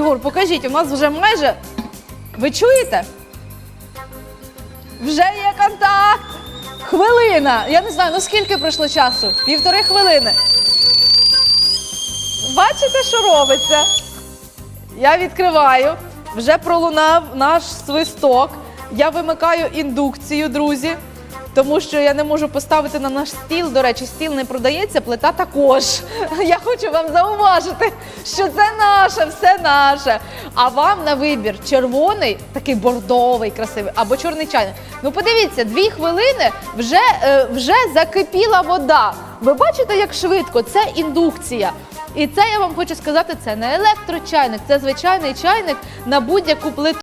Єгор, покажіть, у нас вже майже... Ви чуєте? Вже є контакт! Хвилина! Я не знаю, ну скільки пройшло часу? 1,5 хвилини. Бачите, що робиться? Я відкриваю. Вже пролунав наш свисток. Я вимикаю індукцію, друзі. Тому що я не можу поставити на наш стіл. До речі, стіл не продається, плита також. Я хочу вам зауважити, що це наше, все наше. А вам на вибір червоний, такий бордовий, красивий, або чорний чайник. Ну подивіться, 2 хвилини вже закипіла вода. Ви бачите, як швидко? Це індукція. І це, я вам хочу сказати, це не електрочайник, це звичайний чайник на будь-яку плиту.